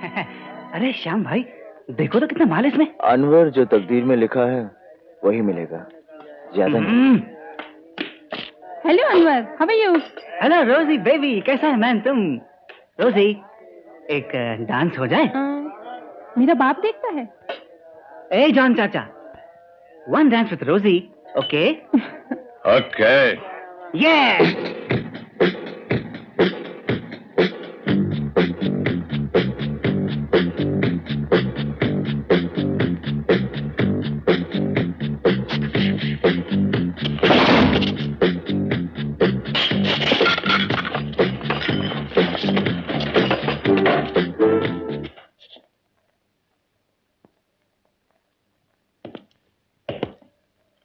अरे श्याम भाई, देखो तो कितना माल है इसमें। अनवर, जो तकदीर में लिखा है वही मिलेगा, ज्यादा नहीं। Hello Anwar, how are you? Hello Rosie baby, कैसा है मैन तुम? रोजी, एक डांस हो जाए? मेरा बाप देखता है। ए जॉन चाचा, वन डांस विथ रोजी, ओके? ओके। ये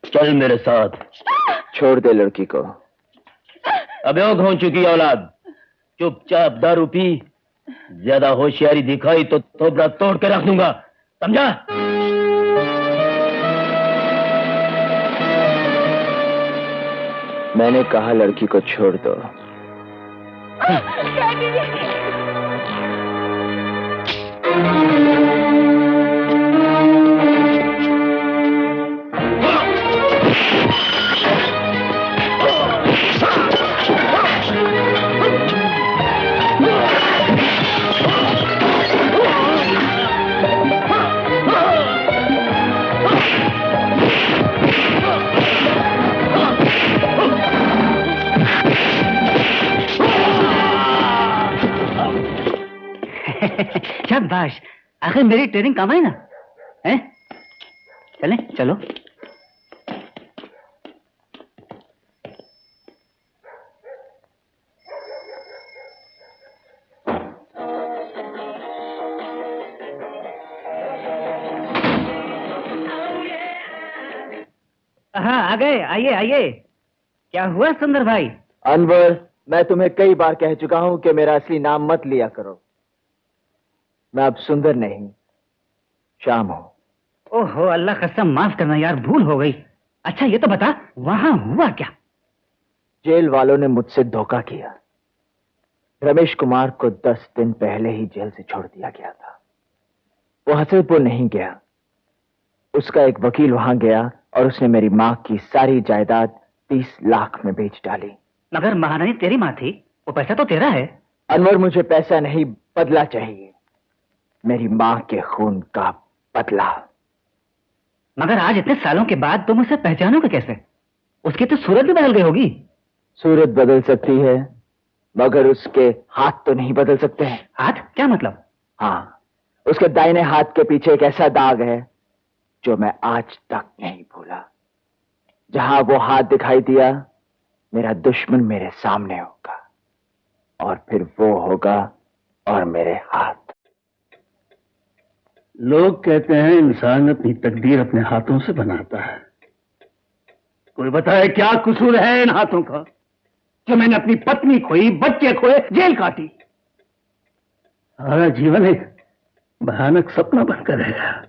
चल मेरे साथ। छोड़ दे लड़की को। अबे हो चुकी औलाद, चुपचाप दारू पी, ज्यादा होशियारी दिखाई तो थोबड़ा तोड़ के रख दूंगा, समझा? मैंने कहा लड़की को छोड़ दो। शाबाश, आखिर मेरी ट्रेनिंग काम आई ना? हैं? चलें, चलो। हाँ, आ गए। आइए आइए। क्या हुआ सुंदर भाई? अनवर, मैं तुम्हें कई बार कह चुका हूं कि मेरा असली नाम मत लिया करो। मैं अब सुंदर नहीं, श्याम हूं। ओहो, अल्लाह कसम, माफ करना यार, भूल हो गई। अच्छा ये तो बता, वहां हुआ क्या? जेल वालों ने मुझसे धोखा किया। रमेश कुमार को 10 दिन पहले ही जेल से छोड़ दिया गया था। वो हसनपुर नहीं गया, उसका एक वकील वहां गया और उसने मेरी मां की सारी जायदाद 30 लाख में बेच डाली। मगर महारानी तेरी मां थी, वो पैसा तो तेरा है। अनवर, मुझे पैसा नहीं, बदला चाहिए, मेरी मां के खून का बदला। मगर आज इतने सालों के बाद तुम उसे पहचानोगे कैसे? उसकी तो सूरत भी बदल गई होगी। सूरत बदल सकती है, मगर उसके हाथ तो नहीं बदल सकते हैं। हाथ? क्या मतलब? हाँ, उसके दाहिने हाथ के पीछे एक ऐसा दाग है जो मैं आज तक नहीं भूला। जहां वो हाथ दिखाई दिया, मेरा दुश्मन मेरे सामने होगा, और फिर वो होगा और मेरे हाथ। लोग कहते हैं इंसान अपनी तकदीर अपने हाथों से बनाता है। कोई बताए क्या कसूर है इन हाथों का, जो मैंने अपनी पत्नी खोई, बच्चे खोए, जेल काटी। सारा जीवन एक भयानक सपना बनकर रहेगा।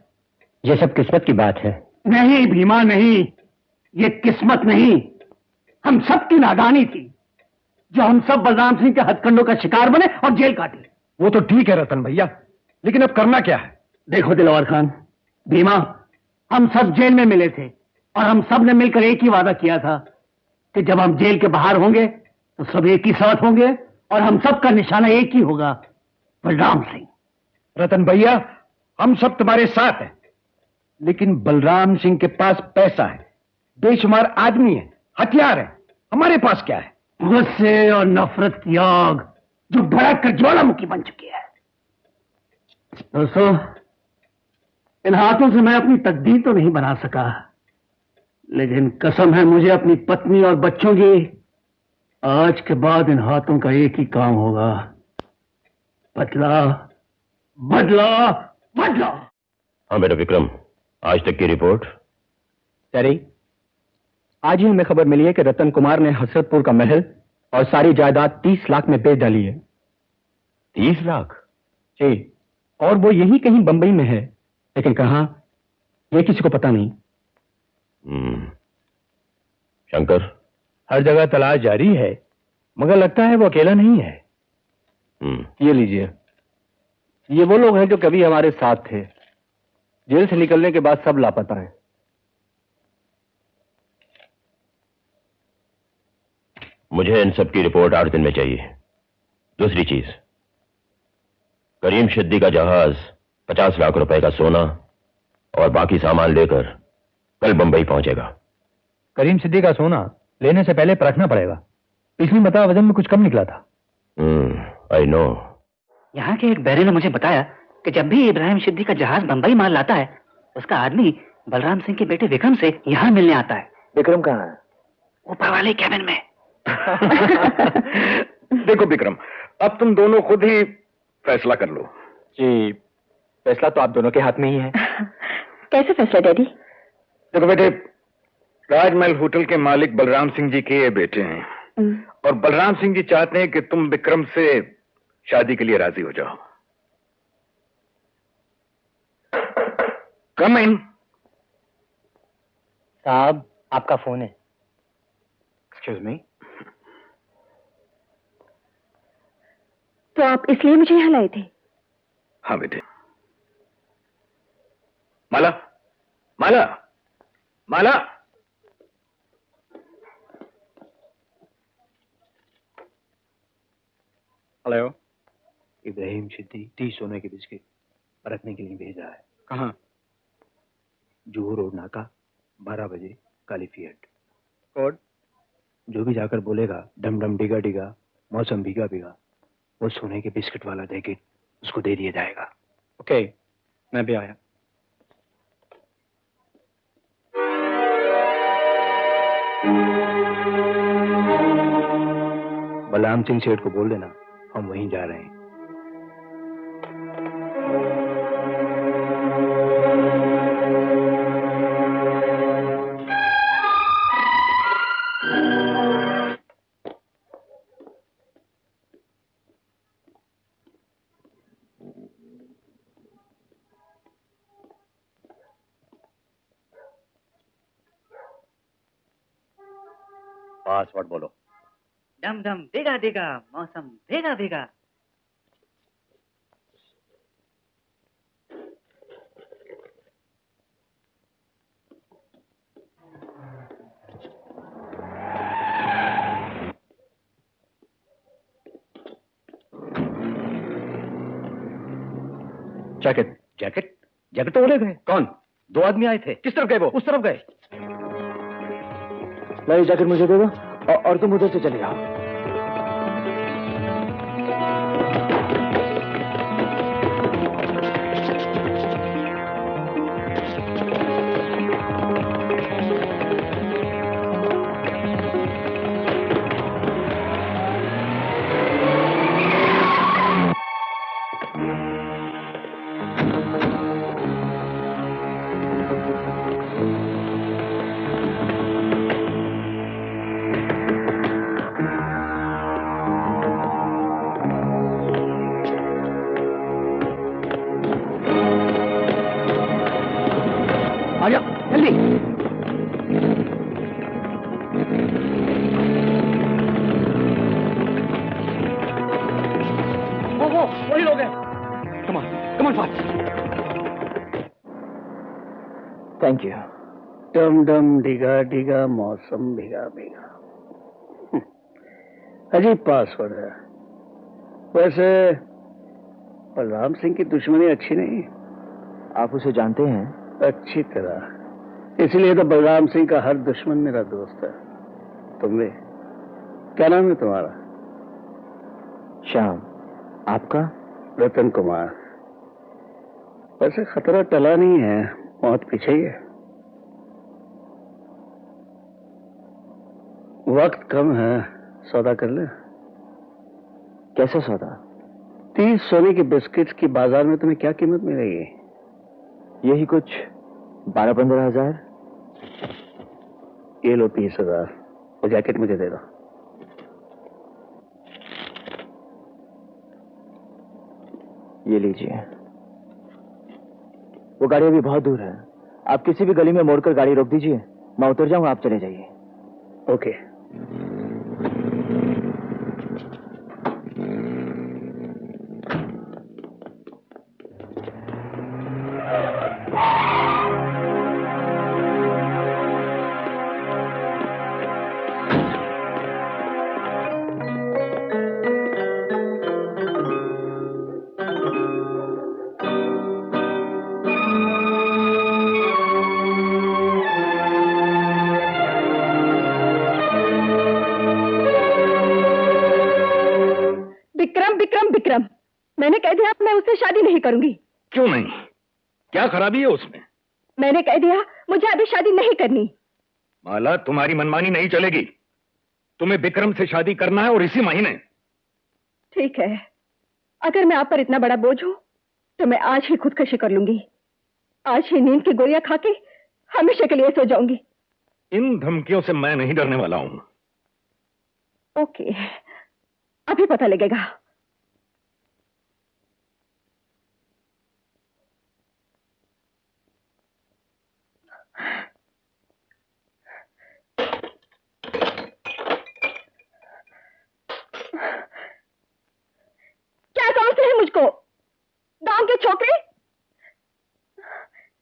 ये सब किस्मत की बात है। नहीं भीमा, नहीं, ये किस्मत नहीं, हम सब की नादानी थी, जो हम सब बलराम सिंह के हथकंडों का शिकार बने और जेल काटी। वो तो ठीक है रतन भैया, लेकिन अब करना क्या है? देखो दिलवार खान, भीमा, हम सब जेल में मिले थे और हम सब ने मिलकर एक ही वादा किया था कि जब हम जेल के बाहर होंगे तो सब एक ही साथ होंगे और हम सब का निशाना एक ही होगा, बलराम सिंह। रतन भैया, हम सब तुम्हारे साथ हैं, लेकिन बलराम सिंह के पास पैसा है, बेशुमार आदमी है, हथियार है, हमारे पास क्या है? गुस्से और नफरत की आग जो भड़क कर ज्वालामुखी बन चुकी है। दोस्तों, इन हाथों से मैं अपनी तकदीर तो नहीं बना सका, लेकिन कसम है मुझे अपनी पत्नी और बच्चों की, आज के बाद इन हाथों का एक ही काम होगा, बदला, बदला, बदला। हाँ बेटा विक्रम, आज तक की रिपोर्ट? सरी, आज ही हमें खबर मिली है कि रतन कुमार ने हसरतपुर का महल और सारी जायदाद 30 लाख में बेच डाली है। 30 लाख? जी, और वो यही कहीं बंबई में है, लेकिन कहां ये किसी को पता नहीं। शंकर? हर जगह तलाश जारी है, मगर लगता है वो अकेला नहीं है। ये लीजिए। ये वो लोग हैं जो कभी हमारे साथ थे, जेल से निकलने के बाद सब लापता हैं। मुझे इन सब की रिपोर्ट 8 दिन में चाहिए। दूसरी चीज, करीम सिद्दीकी का जहाज 50 लाख रुपए का सोना और बाकी सामान लेकर कल बंबई पहुंचेगा। करीम सिद्दीकी का सोना लेने से पहले परखना पड़ेगा। पिछली मता वजन में कुछ कम निकला था। I know. यहाँ के एक बहरे ने मुझे बताया कि जब भी इब्राहिम सिद्दीकी का जहाज बंबई माल लाता है, उसका आदमी बलराम सिंह के बेटे विक्रम से यहाँ मिलने आता है। विक्रम कहाँ है? ऊपर वाले कैबिन में। देखो विक्रम, अब तुम दोनों खुद ही फैसला कर लो। जी, फैसला तो आप दोनों के हाथ में ही है। कैसे फैसला डैडी? देखो बेटे, राजमहल होटल के मालिक बलराम सिंह जी के ये बेटे हैं, और बलराम सिंह जी चाहते हैं कि तुम विक्रम से शादी के लिए राजी हो जाओ। कम इन। साहब, आपका फोन है। Excuse me. तो आप इसलिए मुझे यहाँ लाए थे? हाँ बेटे। माला, माला, माला। हेलो। इब्राहिम सिद्दीकी 30 सोने के बिस्किट परखने के लिए भेजा है। कहाँ? जुहू रोड नाका, 12 बजे, काली फिएट। कोड? जो भी जाकर बोलेगा डम डम डिगा डिगा मौसम भीगा भीगा, वो सोने के बिस्किट वाला जैकेट उसको दे दिया जाएगा। ओके, मैं भी आया। बलराम सिंह सेठ को बोल देना हम वहीं जा रहे हैं। पासवर्ड बोलो। डम डम डिगा डिगा मौसम भीगा भीगा। जैकेट जैकेट जैकेट तो वो ले गए। कौन? 2 आदमी आए थे। किस तरफ गए वो? उस तरफ गए। ला, ये जैकेट मुझे दे दो और तुम उधर से चले जाओ। आ जाओ जल्दी। वो वही लोग हैं। Come on fast. Thank you. डम डम डिगा डिगा मौसम भीगा भीगा। अजीब पासवर्ड है। वैसे बलराम सिंह की दुश्मनी अच्छी नहीं। आप उसे जानते हैं? अच्छी तरह, इसलिए तो बलराम सिंह का हर दुश्मन मेरा दोस्त है। तुम भी? क्या नाम है तुम्हारा? श्याम। आपका? रतन कुमार। वैसे खतरा टला नहीं है, मौत पीछे ही है। वक्त कम है, सौदा कर ले। कैसा सौदा? 30 सोने के बिस्किट्स की बाजार में तुम्हें क्या कीमत मिलेगी? यही कुछ 12-15 हजार। ये लो 30,000। वो जैकेट मुझे दे दो। ये लीजिए। वो गाड़ी अभी बहुत दूर है, आप किसी भी गली में मोड़कर गाड़ी रोक दीजिए, मैं उतर जाऊंगा, आप चले जाइए। ओके। दिया मैं उससे शादी नहीं करूंगी। क्यों नहीं? क्या खराबी है उसमें? मैंने कह दिया मुझे अभी शादी नहीं करनी। माला, तुम्हारी मनमानी नहीं चलेगी। तुम्हें विक्रम से शादी करना है और इसी महीने। ठीक है, अगर मैं आप पर इतना बड़ा बोझ हूं तो मैं आज ही खुदकशी कर लूंगी। आज ही नींद की गोलियां खा के हमेशा के लिए सो जाऊंगी। इन धमकियों से मैं नहीं डरने वाला हूं। ओके, अभी पता लगेगा। क्या समझते हैं मुझको, गांव के छोकरे?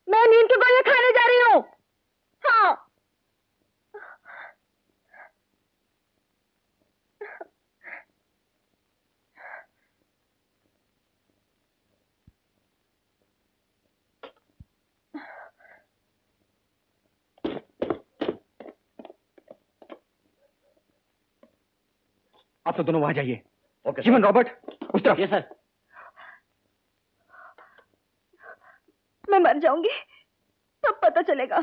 मैं नींद की गोलियां खाने जा रही हूं। हाँ, आप तो दोनों वहां जाइए। ओके जीवन, रॉबर्ट, उस तरफ। Yes sir. मैं मर जाऊंगी तब पता चलेगा।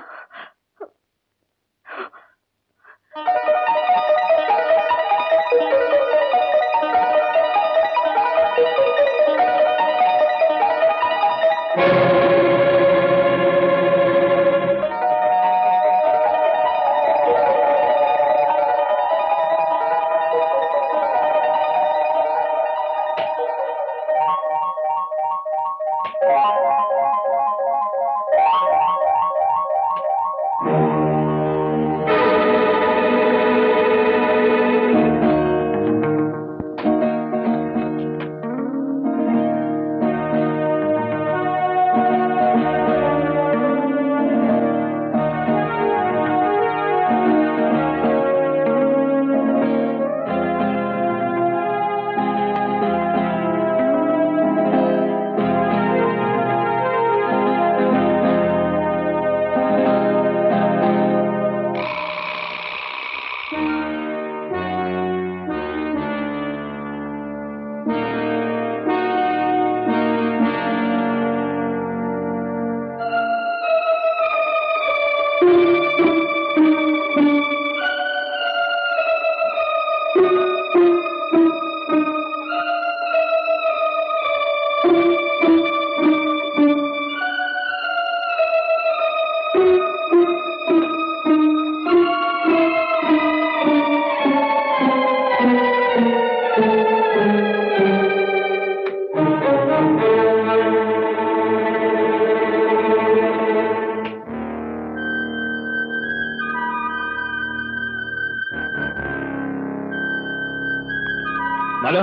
माला,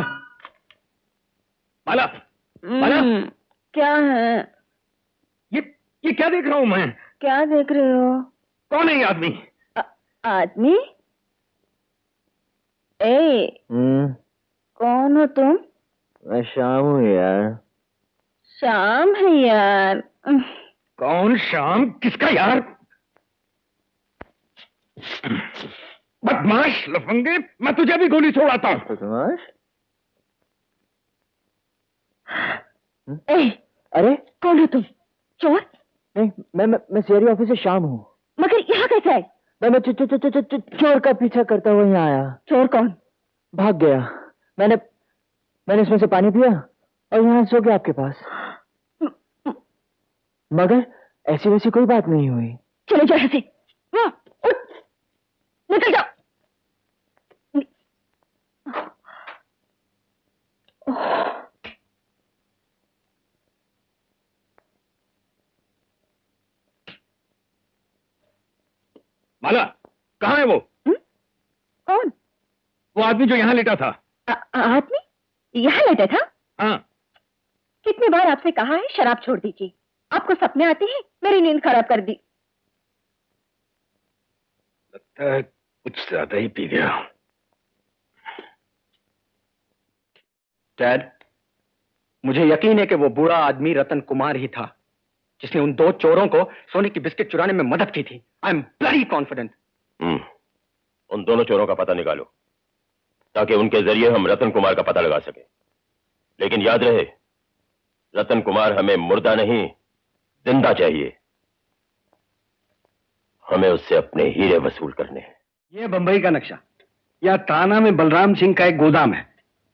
माला, माला, क्या है? ये क्या देख रहा हूं मैं? क्या देख रहे हो? कौन है ये आदमी? आदमी? ए, कौन हो तुम? मैं शाम हूँ यार। शाम है यार। कौन शाम? किसका यार? बदमाश लफंगे, मैं तुझे भी गोली छोड़ाता हूं। बदमाश? ए, अरे कौन हो तुम? चोर? नहीं, मैं सीआईडी ऑफिसर शाम हूँ। मगर यहाँ कैसे है? मैं चोर का पीछा करता हुआ यहाँ आया। चोर कौन? भाग गया। मैंने इसमें से पानी पिया और यहाँ सो गया आपके पास। मगर ऐसी वैसी कोई बात नहीं हुई। चले जाओ यहाँ से। उठ, निकल जाओ। माला, कहाँ है वो? कौन? वो आदमी जो यहाँ लेटा था। आदमी यहाँ लेटा था? हाँ। कितनी बार आपसे कहा है शराब छोड़ दीजिए। आपको सपने आते हैं, मेरी नींद खराब कर दी। लगता है कुछ ज्यादा ही पी गया। डैड, मुझे यकीन है कि वो बूढ़ा आदमी रतन कुमार ही था जिसने उन दो चोरों को सोने की बिस्किट चुराने में मदद की थी। I am very confident. उन दोनों चोरों का पता निकालो ताकि उनके जरिए हम रतन कुमार का पता लगा सके। लेकिन याद रहे रतन कुमार हमें मुर्दा नहीं, जिंदा चाहिए। हमें उससे अपने हीरे वसूल करने हैं। ये बंबई का नक्शा। यह थाना में बलराम सिंह का एक गोदाम है।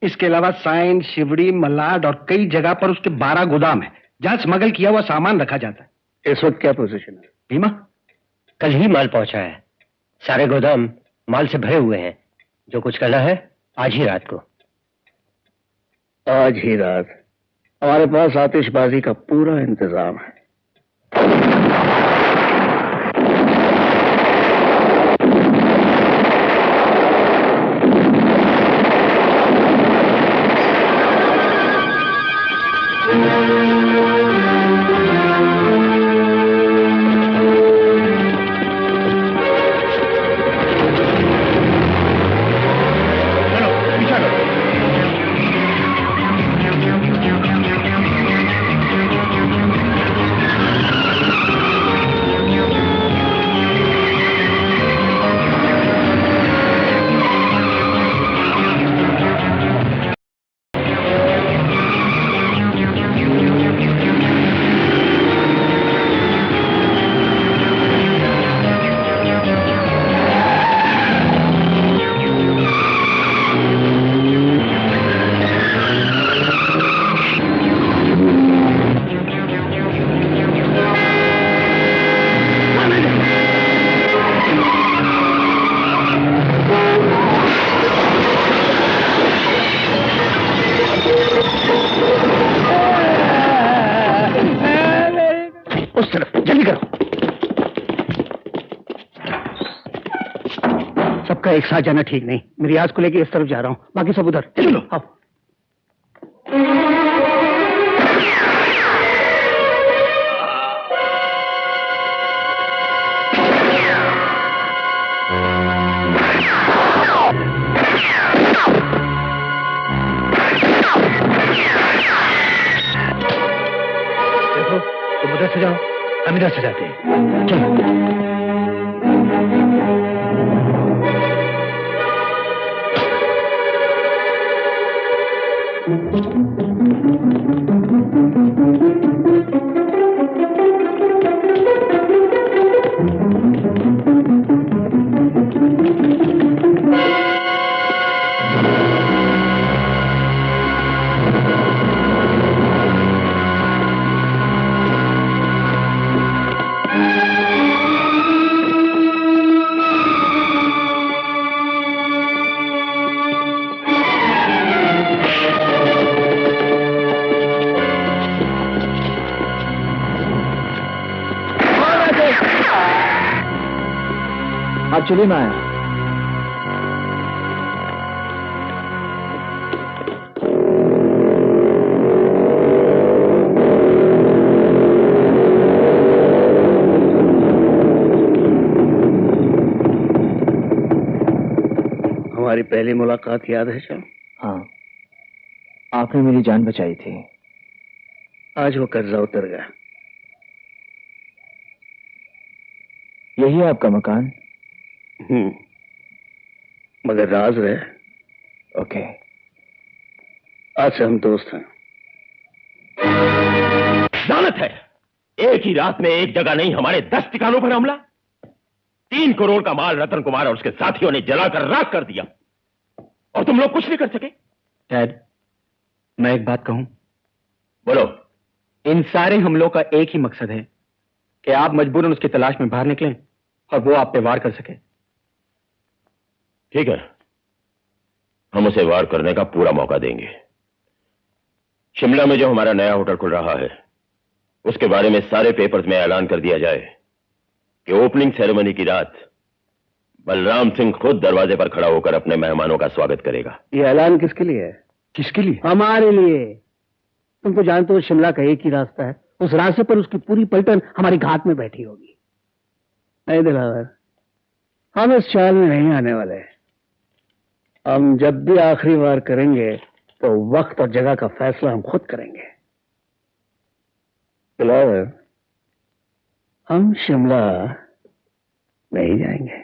इसके अलावा साइन, शिवड़ी, मलाड और कई जगह पर उसके 12 गोदाम है जहां स्मगल किया हुआ सामान रखा जाता है। इस वक्त क्या पोजीशन है? भीमा, कल ही माल पहुंचा है। सारे गोदाम माल से भरे हुए हैं। जो कुछ करना है आज ही रात को। आज ही रात हमारे पास आतिशबाजी का पूरा इंतजाम है। उस तरफ जल्दी करो। सबका एक साथ जाना ठीक नहीं। मेरी आज को लेके इस तरफ जा रहा हूं, बाकी सब उधर। चलो आओ। देखो, तुम उधर से जाओ, हम इधर से जाते हैं। चलो। एक्चुअली मैं आया। हमारी पहली मुलाकात याद है श्याम? हाँ, आपने मेरी जान बचाई थी। आज वो कर्जा उतर गया। यही है आपका मकान? मगर राज रहे। ओके। आज से हम दोस्त हैं। लानत है, एक ही रात में एक जगह नहीं हमारे 10 ठिकानों पर हमला। 3 करोड़ का माल रतन कुमार और उसके साथियों ने जलाकर राख कर दिया और तुम लोग कुछ नहीं कर सके। डैड, मैं एक बात कहूं? बोलो। इन सारे हमलों का एक ही मकसद है कि आप मजबूरन उसकी तलाश में बाहर निकलें और वो आप पे वार कर सके। ठीक है, हम उसे वार करने का पूरा मौका देंगे। शिमला में जो हमारा नया होटल खुल रहा है उसके बारे में सारे पेपर्स में ऐलान कर दिया जाए कि ओपनिंग सेरेमनी की रात बलराम सिंह खुद दरवाजे पर खड़ा होकर अपने मेहमानों का स्वागत करेगा। ये ऐलान किसके लिए है? किसके लिए? हमारे लिए। तुम तो जानते हो शिमला का एक ही रास्ता है, उस रास्ते पर उसकी पूरी पलटन हमारी घाट में बैठी होगी। नहीं दिलावर, हम इस चाल में नहीं आने वाले। हम जब भी आखिरी बार करेंगे तो वक्त और जगह का फैसला हम खुद करेंगे। दिलावर, हम शिमला नहीं जाएंगे।